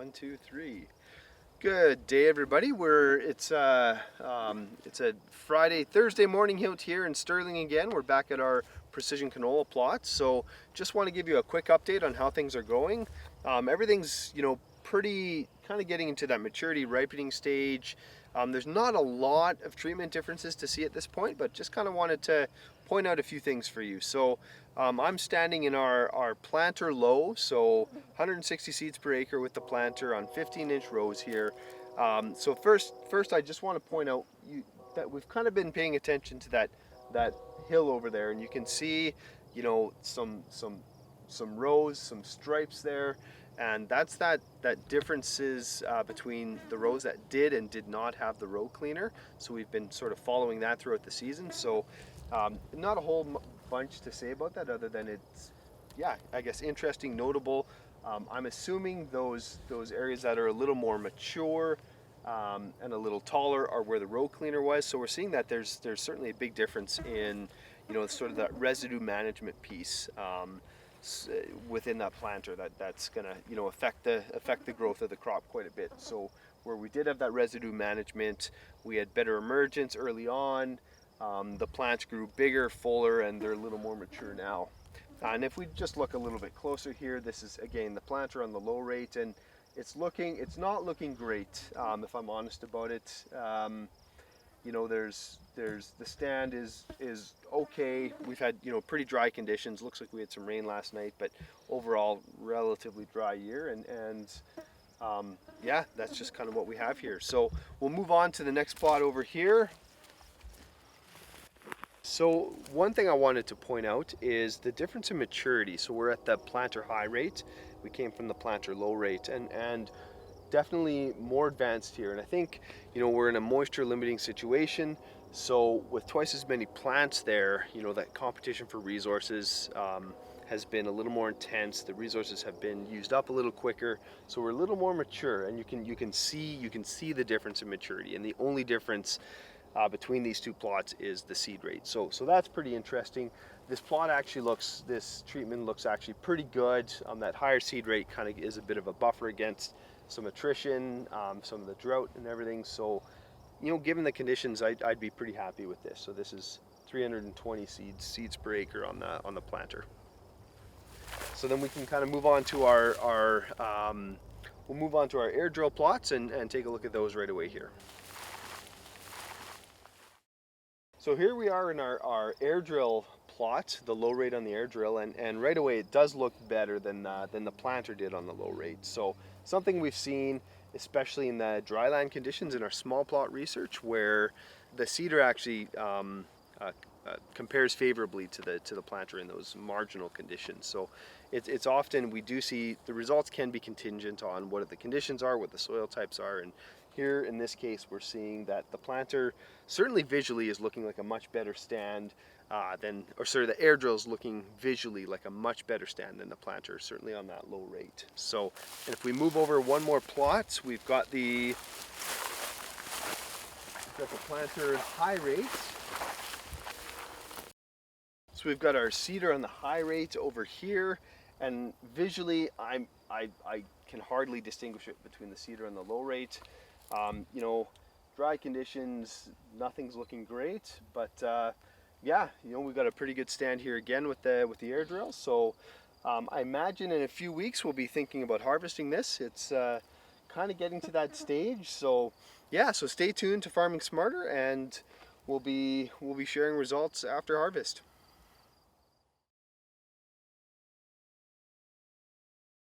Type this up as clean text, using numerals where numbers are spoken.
One, two, three. Good day, everybody. It's a Thursday morning out here in Stirling again. We're back at our precision canola plots. So just want to give you a quick update on how things are going. Everything's pretty kind of getting into that maturity ripening stage. There's not a lot of treatment differences to see at this point, but just kind of wanted to point out a few things for you. So I'm standing in our planter low, so 160 seeds per acre with the planter on 15-inch rows here. So first I just want to point out that we've kind of been paying attention to that hill over there, and you can see some rows, some stripes there, and that's that differences between the rows that did and did not have the row cleaner. So we've been sort of following that throughout the season. So not a whole bunch to say about that other than it's, yeah, I guess interesting, notable. I'm assuming those areas that are a little more mature and a little taller are where the row cleaner was. So we're seeing that there's certainly a big difference in sort of that residue management piece within that planter that's gonna affect the growth of the crop quite a bit. So where we did have that residue management, we had better emergence early on. The plants grew bigger, fuller, and they're a little more mature now. And if we just look a little bit closer here, this is again the planter on the low rate, and it's not looking great, if I'm honest about it. There's the stand is okay. We've had pretty dry conditions. Looks like we had some rain last night, but overall relatively dry year, and yeah, that's just kind of what we have here. So we'll move on to the next plot over here. So one thing I wanted to point out is the difference in maturity. So we're at the planter high rate. We came from the planter low rate, and definitely more advanced here. And I think we're in a moisture limiting situation. So with twice as many plants there, that competition for resources has been a little more intense. The resources have been used up a little quicker, so we're a little more mature, and you can see the difference in maturity. And the only difference between these two plots is the seed rate. So that's pretty interesting. This treatment looks actually pretty good. That higher seed rate kind of is a bit of a buffer against some attrition, some of the drought and everything. So, given the conditions, I'd be pretty happy with this. So this is 320 seeds per acre on the planter. So then we can kind of move on to our air drill plots and take a look at those right away here. So here we are in our air drill plot, the low rate on the air drill, and right away it does look better than the planter did on the low rate. So something we've seen, especially in the dryland conditions in our small plot research, where the seeder actually compares favorably to the planter in those marginal conditions. So it's often we do see the results can be contingent on what the conditions are, what the soil types are, and here in this case we're seeing that the planter certainly visually is looking like a much better stand the air drill is looking visually like a much better stand than the planter, certainly on that low rate. So, and if we move over one more plot, we've got the planter high rate. So we've got our seeder on the high rate over here, and visually I can hardly distinguish it between the seeder and the low rate. Dry conditions, nothing's looking great, but yeah, we've got a pretty good stand here again with the air drill. So I imagine in a few weeks we'll be thinking about harvesting this. It's kind of getting to that stage. So yeah, so stay tuned to Farming Smarter, and we'll be sharing results after harvest.